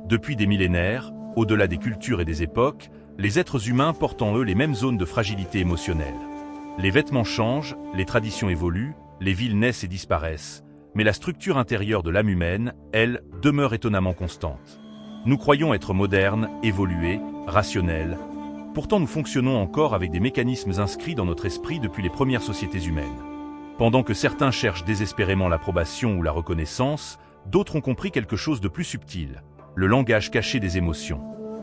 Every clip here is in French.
Depuis des millénaires, au-delà des cultures et des époques, les êtres humains portent en eux les mêmes zones de fragilité émotionnelle. Les vêtements changent, les traditions évoluent, les villes naissent et disparaissent, mais la structure intérieure de l'âme humaine, elle, demeure étonnamment constante. Nous croyons être modernes, évolués, rationnels. Pourtant nous fonctionnons encore avec des mécanismes inscrits dans notre esprit depuis les premières sociétés humaines. Pendant que certains cherchent désespérément l'approbation ou la reconnaissance, d'autres ont compris quelque chose de plus subtil, le langage caché des émotions.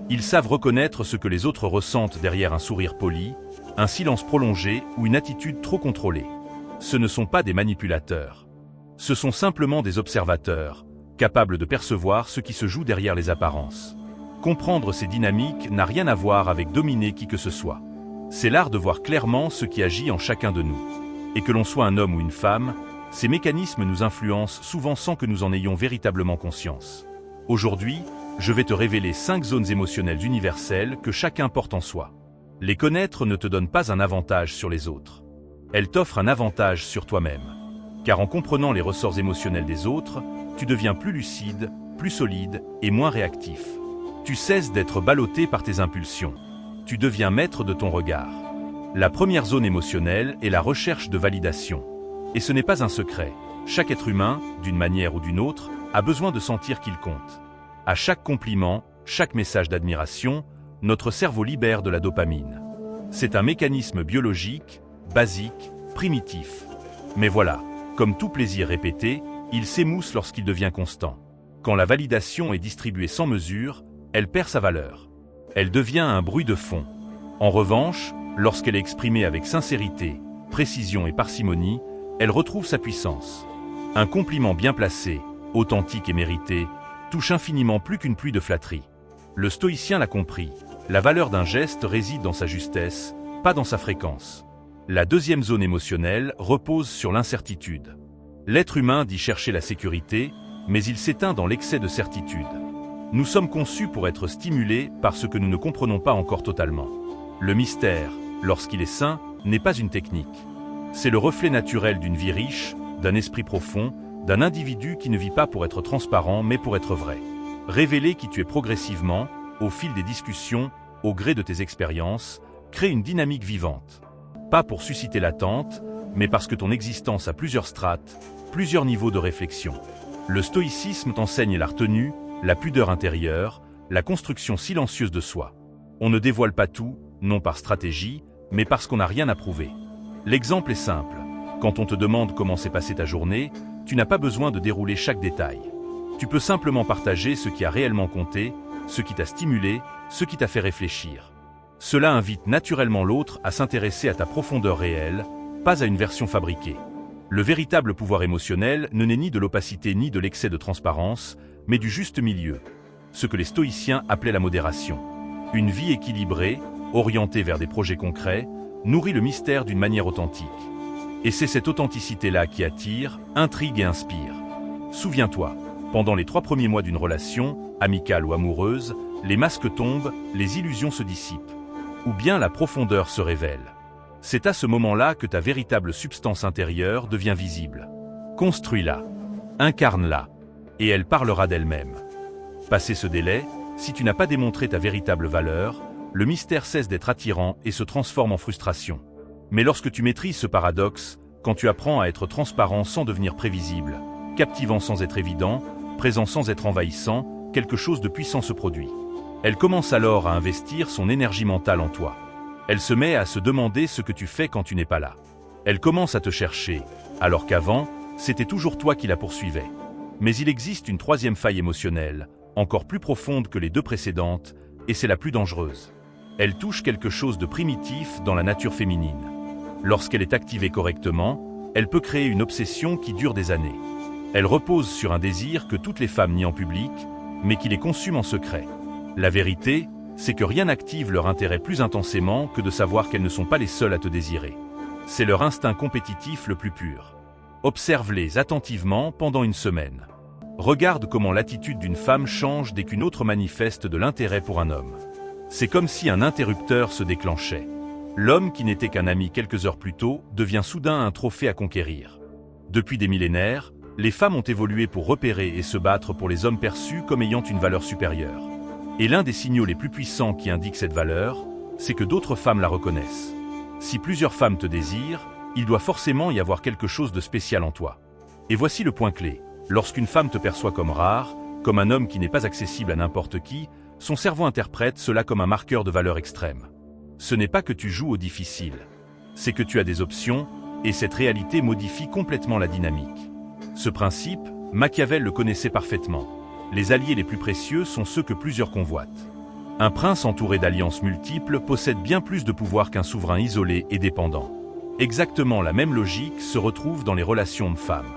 Ils savent reconnaître ce que les autres ressentent derrière un sourire poli, un silence prolongé ou une attitude trop contrôlée. Ce ne sont pas des manipulateurs. Ce sont simplement des observateurs, capables de percevoir ce qui se joue derrière les apparences. Comprendre ces dynamiques n'a rien à voir avec dominer qui que ce soit. C'est l'art de voir clairement ce qui agit en chacun de nous. Et que l'on soit un homme ou une femme, ces mécanismes nous influencent souvent sans que nous en ayons véritablement conscience. Aujourd'hui, je vais te révéler 5 zones émotionnelles universelles que chacun porte en soi. Les connaître ne te donne pas un avantage sur les autres. Elles t'offrent un avantage sur toi-même. Car en comprenant les ressorts émotionnels des autres, tu deviens plus lucide, plus solide et moins réactif. Tu cesses d'être ballotté par tes impulsions. Tu deviens maître de ton regard. La première zone émotionnelle est la recherche de validation. Et ce n'est pas un secret. Chaque être humain, d'une manière ou d'une autre, a besoin de sentir qu'il compte. À chaque compliment, chaque message d'admiration, notre cerveau libère de la dopamine. C'est un mécanisme biologique, basique, primitif. Mais voilà, comme tout plaisir répété, il s'émousse lorsqu'il devient constant. Quand la validation est distribuée sans mesure, elle perd sa valeur. Elle devient un bruit de fond. En revanche, lorsqu'elle est exprimée avec sincérité, précision et parcimonie, elle retrouve sa puissance. Un compliment bien placé, authentique et mérité, touche infiniment plus qu'une pluie de flatterie. Le stoïcien l'a compris, la valeur d'un geste réside dans sa justesse, pas dans sa fréquence. La deuxième zone émotionnelle repose sur l'incertitude. L'être humain dit chercher la sécurité, mais il s'éteint dans l'excès de certitude. Nous sommes conçus pour être stimulés par ce que nous ne comprenons pas encore totalement. Le mystère, lorsqu'il est sain, n'est pas une technique. C'est le reflet naturel d'une vie riche, d'un esprit profond, d'un individu qui ne vit pas pour être transparent mais pour être vrai. Révéler qui tu es progressivement, au fil des discussions, au gré de tes expériences, crée une dynamique vivante. Pas pour susciter l'attente, mais parce que ton existence a plusieurs strates, plusieurs niveaux de réflexion. Le stoïcisme t'enseigne la retenue, la pudeur intérieure, la construction silencieuse de soi. On ne dévoile pas tout, non par stratégie, mais parce qu'on n'a rien à prouver. L'exemple est simple. Quand on te demande comment s'est passée ta journée, tu n'as pas besoin de dérouler chaque détail. Tu peux simplement partager ce qui a réellement compté, ce qui t'a stimulé, ce qui t'a fait réfléchir. Cela invite naturellement l'autre à s'intéresser à ta profondeur réelle, pas à une version fabriquée. Le véritable pouvoir émotionnel ne naît ni de l'opacité ni de l'excès de transparence, mais du juste milieu, ce que les stoïciens appelaient la modération. Une vie équilibrée, orientée vers des projets concrets, nourrit le mystère d'une manière authentique. Et c'est cette authenticité-là qui attire, intrigue et inspire. Souviens-toi, pendant les 3 premiers mois d'une relation, amicale ou amoureuse, les masques tombent, les illusions se dissipent. Ou bien la profondeur se révèle. C'est à ce moment-là que ta véritable substance intérieure devient visible. Construis-la, incarne-la, et elle parlera d'elle-même. Passé ce délai, si tu n'as pas démontré ta véritable valeur, le mystère cesse d'être attirant et se transforme en frustration. Mais lorsque tu maîtrises ce paradoxe, quand tu apprends à être transparent sans devenir prévisible, captivant sans être évident, présent sans être envahissant, quelque chose de puissant se produit. Elle commence alors à investir son énergie mentale en toi. Elle se met à se demander ce que tu fais quand tu n'es pas là. Elle commence à te chercher, alors qu'avant, c'était toujours toi qui la poursuivais. Mais il existe une troisième faille émotionnelle, encore plus profonde que les 2 précédentes, et c'est la plus dangereuse. Elle touche quelque chose de primitif dans la nature féminine. Lorsqu'elle est activée correctement, elle peut créer une obsession qui dure des années. Elle repose sur un désir que toutes les femmes nient en public, mais qui les consume en secret. La vérité, c'est que rien n'active leur intérêt plus intensément que de savoir qu'elles ne sont pas les seules à te désirer. C'est leur instinct compétitif le plus pur. Observe-les attentivement pendant une semaine. Regarde comment l'attitude d'une femme change dès qu'une autre manifeste de l'intérêt pour un homme. C'est comme si un interrupteur se déclenchait. L'homme qui n'était qu'un ami quelques heures plus tôt devient soudain un trophée à conquérir. Depuis des millénaires, Les femmes ont évolué pour repérer et se battre pour les hommes perçus comme ayant une valeur supérieure. Et l'un des signaux les plus puissants qui indique cette valeur, c'est que d'autres femmes la reconnaissent. Si plusieurs femmes te désirent, il doit forcément y avoir quelque chose de spécial en toi. Et voici le point clé. Lorsqu'une femme te perçoit comme rare, comme un homme qui n'est pas accessible à n'importe qui, son cerveau interprète cela comme un marqueur de valeur extrême. Ce n'est pas que tu joues au difficile. C'est que tu as des options, et cette réalité modifie complètement la dynamique. Ce principe, Machiavel le connaissait parfaitement. Les alliés les plus précieux sont ceux que plusieurs convoitent. Un prince entouré d'alliances multiples possède bien plus de pouvoir qu'un souverain isolé et dépendant. Exactement la même logique se retrouve dans les relations hommes-femmes.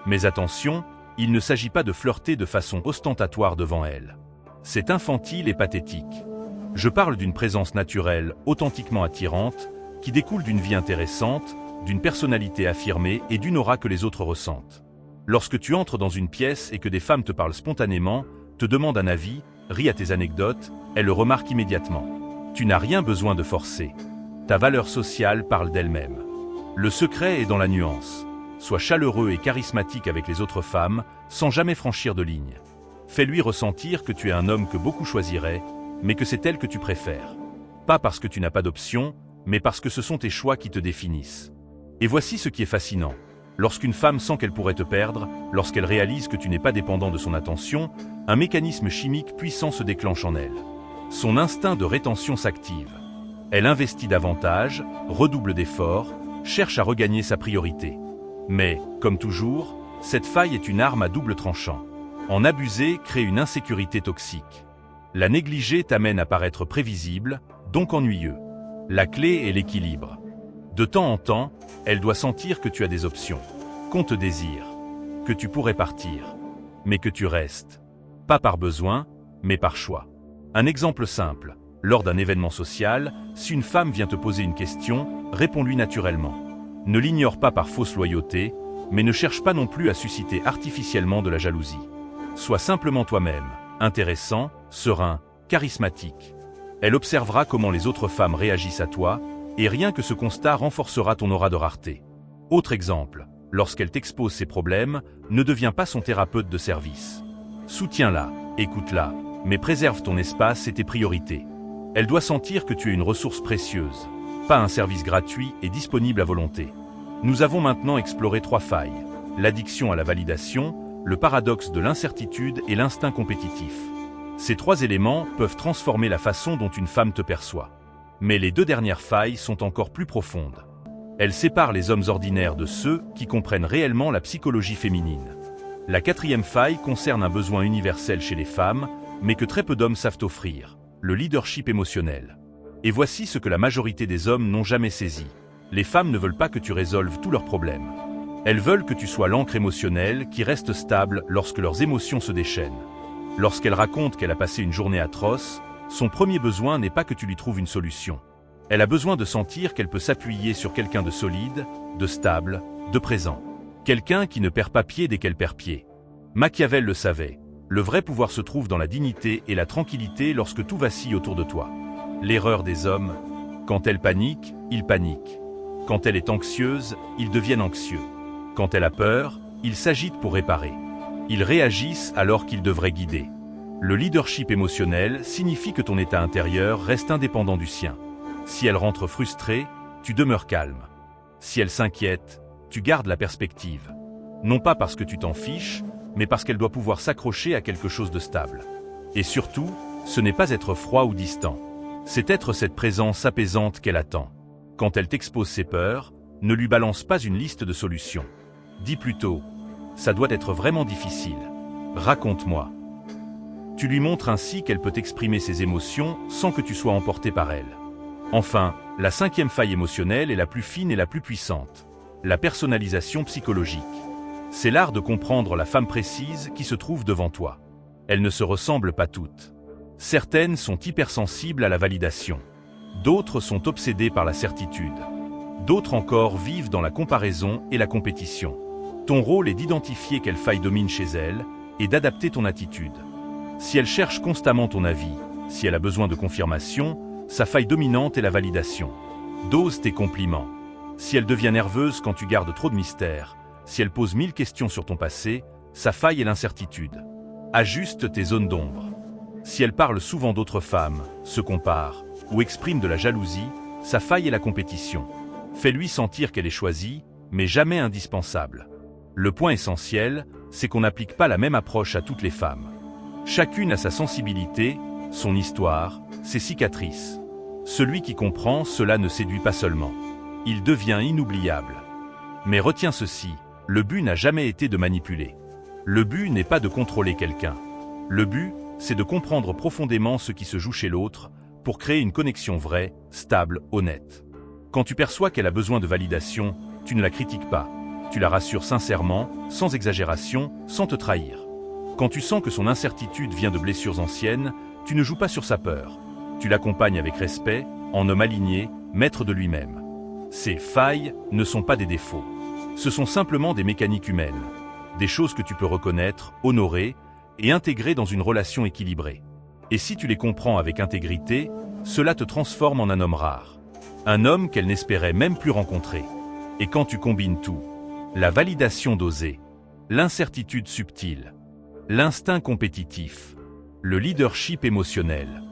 Mais attention, il ne s'agit pas de flirter de façon ostentatoire devant elles. C'est infantile et pathétique. Je parle d'une présence naturelle, authentiquement attirante, qui découle d'une vie intéressante, d'une personnalité affirmée et d'une aura que les autres ressentent. Lorsque tu entres dans une pièce et que des femmes te parlent spontanément, te demandent un avis, rient à tes anecdotes, elles le remarquent immédiatement. Tu n'as rien besoin de forcer. Ta valeur sociale parle d'elle-même. Le secret est dans la nuance. Sois chaleureux et charismatique avec les autres femmes, sans jamais franchir de ligne. Fais-lui ressentir que tu es un homme que beaucoup choisiraient, mais que c'est elle que tu préfères. Pas parce que tu n'as pas d'option, mais parce que ce sont tes choix qui te définissent. Et voici ce qui est fascinant. Lorsqu'une femme sent qu'elle pourrait te perdre, lorsqu'elle réalise que tu n'es pas dépendant de son attention, un mécanisme chimique puissant se déclenche en elle. Son instinct de rétention s'active. Elle investit davantage, redouble d'efforts, cherche à regagner sa priorité. Mais, comme toujours, cette faille est une arme à double tranchant. En abuser crée une insécurité toxique. La négliger t'amène à paraître prévisible, donc ennuyeux. La clé est l'équilibre. De temps en temps, elle doit sentir que tu as des options, qu'on te désire, que tu pourrais partir, mais que tu restes. Pas par besoin, mais par choix. Un exemple simple, lors d'un événement social, si une femme vient te poser une question, réponds-lui naturellement. Ne l'ignore pas par fausse loyauté, mais ne cherche pas non plus à susciter artificiellement de la jalousie. Sois simplement toi-même, intéressant, serein, charismatique. Elle observera comment les autres femmes réagissent à toi, et rien que ce constat renforcera ton aura de rareté. Autre exemple, lorsqu'elle t'expose ses problèmes, ne deviens pas son thérapeute de service. Soutiens-la, écoute-la, mais préserve ton espace et tes priorités. Elle doit sentir que tu es une ressource précieuse, pas un service gratuit et disponible à volonté. Nous avons maintenant exploré 3 failles: l'addiction à la validation, le paradoxe de l'incertitude et l'instinct compétitif. Ces 3 éléments peuvent transformer la façon dont une femme te perçoit. Mais les 2 dernières failles sont encore plus profondes. Elles séparent les hommes ordinaires de ceux qui comprennent réellement la psychologie féminine. La 4e faille concerne un besoin universel chez les femmes, mais que très peu d'hommes savent offrir: le leadership émotionnel. Et voici ce que la majorité des hommes n'ont jamais saisi. Les femmes ne veulent pas que tu résolves tous leurs problèmes. Elles veulent que tu sois l'encre émotionnelle qui reste stable lorsque leurs émotions se déchaînent. Lorsqu'elle raconte qu'elle a passé une journée atroce, son premier besoin n'est pas que tu lui trouves une solution. Elle a besoin de sentir qu'elle peut s'appuyer sur quelqu'un de solide, de stable, de présent. Quelqu'un qui ne perd pas pied dès qu'elle perd pied. Machiavel le savait. Le vrai pouvoir se trouve dans la dignité et la tranquillité lorsque tout vacille autour de toi. L'erreur des hommes: quand elle panique, ils paniquent. Quand elle est anxieuse, ils deviennent anxieux. Quand elle a peur, ils s'agitent pour réparer. Ils réagissent alors qu'ils devraient guider. Le leadership émotionnel signifie que ton état intérieur reste indépendant du sien. Si elle rentre frustrée, tu demeures calme. Si elle s'inquiète, tu gardes la perspective. Non pas parce que tu t'en fiches, mais parce qu'elle doit pouvoir s'accrocher à quelque chose de stable. Et surtout, ce n'est pas être froid ou distant. C'est être cette présence apaisante qu'elle attend. Quand elle t'expose ses peurs, ne lui balance pas une liste de solutions. Dis plutôt: ça doit être vraiment difficile. Raconte-moi. Tu lui montres ainsi qu'elle peut exprimer ses émotions sans que tu sois emporté par elle. Enfin, la 5e faille émotionnelle est la plus fine et la plus puissante: la personnalisation psychologique. C'est l'art de comprendre la femme précise qui se trouve devant toi. Elles ne se ressemblent pas toutes. Certaines sont hypersensibles à la validation. D'autres sont obsédées par la certitude. D'autres encore vivent dans la comparaison et la compétition. Ton rôle est d'identifier quelle faille domine chez elles et d'adapter ton attitude. Si elle cherche constamment ton avis, si elle a besoin de confirmation, sa faille dominante est la validation. Dose tes compliments. Si elle devient nerveuse quand tu gardes trop de mystère, Si elle pose 1000 questions sur ton passé, sa faille est l'incertitude. Ajuste tes zones d'ombre. Si elle parle souvent d'autres femmes, se compare, ou exprime de la jalousie, sa faille est la compétition. Fais-lui sentir qu'elle est choisie, mais jamais indispensable. Le point essentiel, c'est qu'on n'applique pas la même approche à toutes les femmes. Chacune a sa sensibilité, son histoire, ses cicatrices. Celui qui comprend cela ne séduit pas seulement. Il devient inoubliable. Mais retiens ceci, le but n'a jamais été de manipuler. Le but n'est pas de contrôler quelqu'un. Le but, c'est de comprendre profondément ce qui se joue chez l'autre pour créer une connexion vraie, stable, honnête. Quand tu perçois qu'elle a besoin de validation, tu ne la critiques pas. Tu la rassures sincèrement, sans exagération, sans te trahir. Quand tu sens que son incertitude vient de blessures anciennes, tu ne joues pas sur sa peur. Tu l'accompagnes avec respect, en homme aligné, maître de lui-même. Ces failles ne sont pas des défauts. Ce sont simplement des mécaniques humaines. Des choses que tu peux reconnaître, honorer et intégrer dans une relation équilibrée. Et si tu les comprends avec intégrité, cela te transforme en un homme rare. Un homme qu'elle n'espérait même plus rencontrer. Et quand tu combines tout, la validation dosée, l'incertitude subtile, l'instinct compétitif, le leadership émotionnel,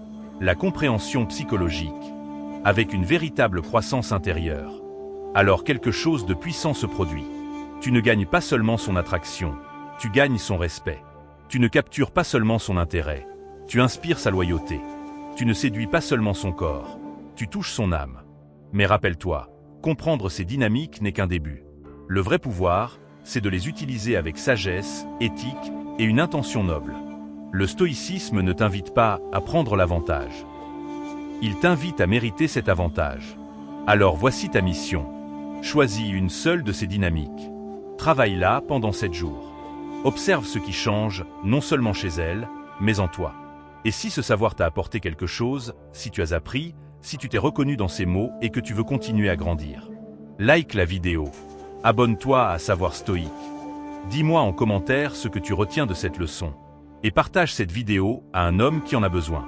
la compréhension psychologique, avec une véritable croissance intérieure, alors quelque chose de puissant se produit. Tu ne gagnes pas seulement son attraction, tu gagnes son respect. Tu ne captures pas seulement son intérêt, tu inspires sa loyauté. Tu ne séduis pas seulement son corps, tu touches son âme. Mais rappelle-toi, comprendre ces dynamiques n'est qu'un début. Le vrai pouvoir, c'est de les utiliser avec sagesse, éthique et une intention noble. Le stoïcisme ne t'invite pas à prendre l'avantage. Il t'invite à mériter cet avantage. Alors voici ta mission. Choisis une seule de ces dynamiques. Travaille-la pendant 7 jours. Observe ce qui change, non seulement chez elle, mais en toi. Et si ce savoir t'a apporté quelque chose, si tu as appris, si tu t'es reconnu dans ces mots et que tu veux continuer à grandir, like la vidéo. Abonne-toi à Savoir Stoïque. Dis-moi en commentaire ce que tu retiens de cette leçon. Et partage cette vidéo à un homme qui en a besoin.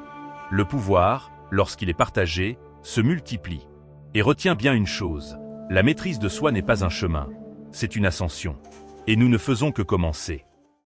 Le pouvoir, lorsqu'il est partagé, se multiplie. Et retiens bien une chose, la maîtrise de soi n'est pas un chemin, c'est une ascension. Et nous ne faisons que commencer.